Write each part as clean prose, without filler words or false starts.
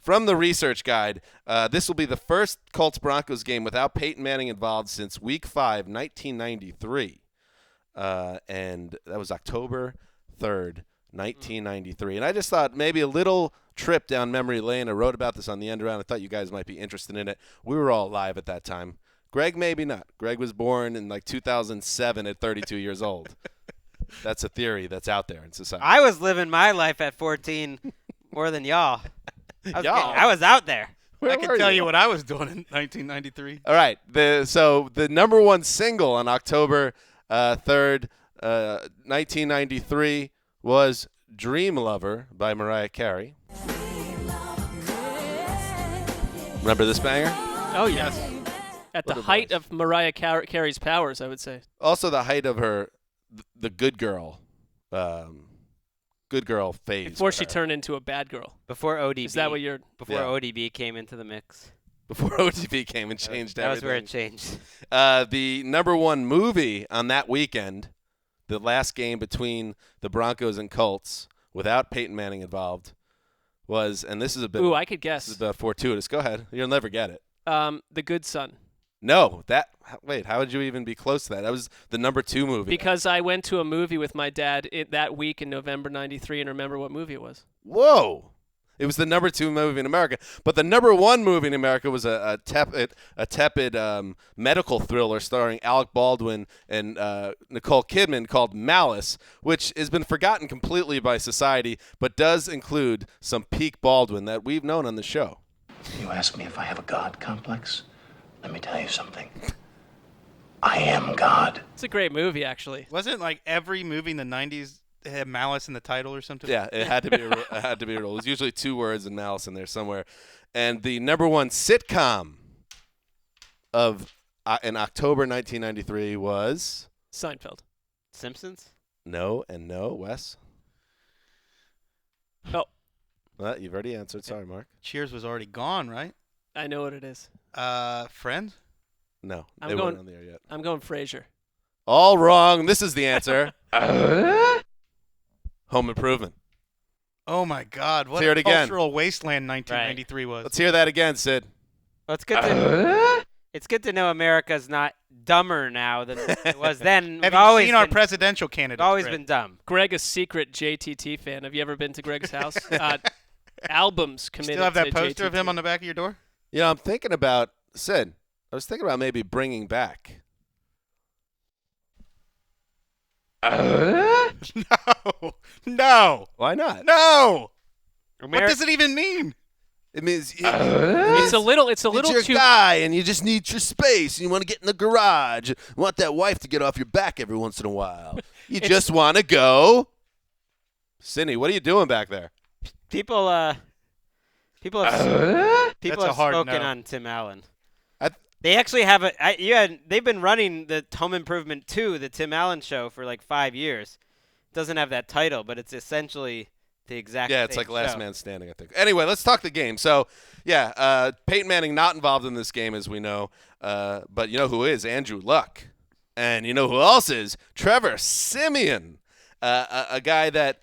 From the research guide, this will be the first Colts-Broncos game without Peyton Manning involved since Week 5, 1993. And that was October 3rd, 1993. And I just thought maybe a little trip down memory lane. I wrote about this on the end around. I thought you guys might be interested in it. We were all alive at that time. Greg, maybe not. Greg was born in like 2007 at 32 years old. That's a theory that's out there in society. I was living my life at 14 more than y'all. I was out there. I can tell you what I was doing in 1993. All right. So the number one single on October 3rd, 1993 was Dream Lover by Mariah Carey. Remember this banger? Oh, yes. At the height of Mariah Carey's powers, I would say. Also the height of her, the good girl phase. Before she turned into a bad girl. Before ODB. Is that what you're... Before ODB came into the mix. Before ODB came and changed everything. That was where it changed. The number one movie on that weekend, the last game between the Broncos and Colts, without Peyton Manning involved, was, and this is a bit... Ooh, I could guess. This is a bit fortuitous. Go ahead. You'll never get it. The Good Son. No, wait, how would you even be close to that? That was the number 2 movie. Because I went to a movie with my dad that week in November 93 and remember what movie it was. Whoa. It was the number 2 movie in America. But the number 1 movie in America was a tepid medical thriller starring Alec Baldwin and Nicole Kidman called Malice, which has been forgotten completely by society, but does include some peak Baldwin that we've known on the show. You ask me if I have a God complex? Let me tell you something. I am God. It's a great movie, actually. Wasn't like every movie in the 90s had Malice in the title or something? Yeah, it had to be a rule. It was usually 2 words and Malice in there somewhere. And the number 1 sitcom of in October 1993 was Seinfeld. Simpsons? No and no. Wes? Oh. Well, you've already answered. Sorry, Mark. Cheers was already gone, right? I know what it is. Friends? No, I'm they going, weren't on there yet. I'm going Frasier. All wrong. This is the answer. Home Improvement. Oh, my God. What Let's hear it a again. cultural wasteland 1993 was. Let's hear that again, Sid. Well, it's good to know America's not dumber now than it was then. Have you seen our presidential candidate? Always been dumb. Greg, a secret JTT fan. Have you ever been to Greg's house? Albums committed Still have that to poster JTT. of him on the back of your door? You know, I'm thinking about, Sid, I was thinking about maybe bringing back. No. Why not? No. What does it even mean? It means it's a little you're too a guy and you just need your space and you want to get in the garage. You want that wife to get off your back every once in a while. You just want to go. Cindy, what are you doing back there? People have spoken on Tim Allen. They actually have they've been running the Home Improvement 2, the Tim Allen show, for like 5 years. It doesn't have that title, but it's essentially the exact it's same like Last show. Man Standing, I think. Anyway, let's talk the game. So, Peyton Manning not involved in this game, as we know. But you know who is? Andrew Luck. And you know who else is? Trevor Siemian, a guy that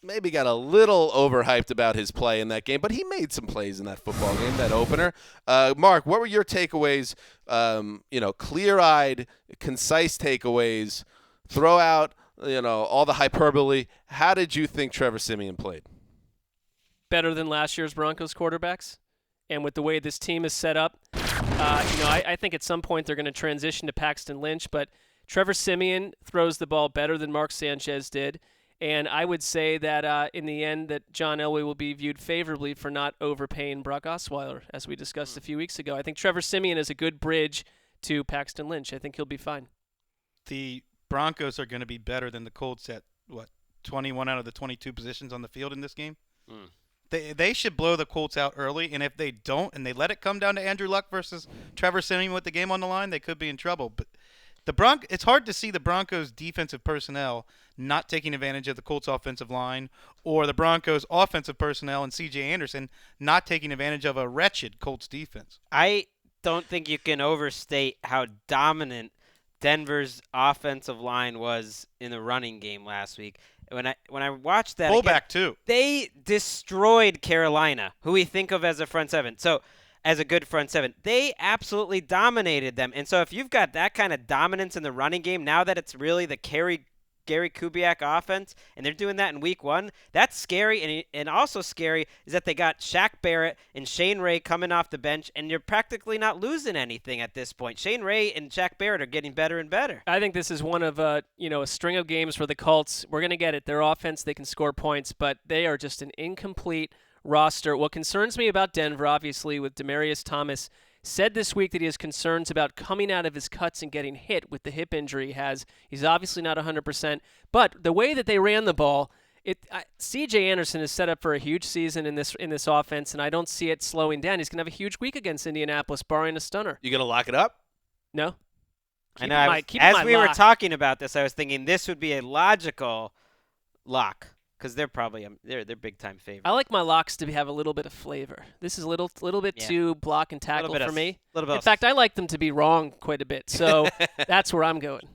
maybe got a little overhyped about his play in that game, but he made some plays in that football game, that opener. Mark, what were your takeaways? Clear-eyed, concise takeaways. Throw out, all the hyperbole. How did you think Trevor Siemian played? Better than last year's Broncos quarterbacks. And with the way this team is set up, I think at some point they're going to transition to Paxton Lynch, but Trevor Siemian throws the ball better than Mark Sanchez did. And I would say that in the end that John Elway will be viewed favorably for not overpaying Brock Osweiler, as we discussed a few weeks ago. I think Trevor Siemian is a good bridge to Paxton Lynch. I think he'll be fine. The Broncos are going to be better than the Colts at, 21 out of the 22 positions on the field in this game? They should blow the Colts out early, and if they don't and they let it come down to Andrew Luck versus Trevor Siemian with the game on the line, they could be in trouble. But it's hard to see the Broncos' defensive personnel not taking advantage of the Colts' offensive line, or the Broncos' offensive personnel and C.J. Anderson not taking advantage of a wretched Colts defense. I don't think you can overstate how dominant Denver's offensive line was in the running game last week. when I watched that Fullback again, too. they destroyed Carolina, who we think of as a front seven. So as a good front seven, they absolutely dominated them. And so if you've got that kind of dominance in the running game, now that it's really the Gary Kubiak offense, and they're doing that in week 1. That's scary, and also scary is that they got Shaq Barrett and Shane Ray coming off the bench, and you're practically not losing anything at this point. Shane Ray and Shaq Barrett are getting better and better. I think this is one of a string of games for the Colts. We're going to get it. Their offense, they can score points, but they are just an incomplete roster. What concerns me about Denver, obviously, with Demaryius Thomas, said this week that he has concerns about coming out of his cuts and getting hit with the hip injury he has. He's obviously not 100%. But the way that they ran the ball, C.J. Anderson is set up for a huge season in this offense, and I don't see it slowing down. He's going to have a huge week against Indianapolis, barring a stunner. You going to lock it up? No. I know. As we were talking about this, I was thinking this would be a logical lock. Because they're probably they're big time favorite. I like my locks to have a little bit of flavor. This is a little bit too block and tackle for me. In fact, I like them to be wrong quite a bit. So that's where I'm going.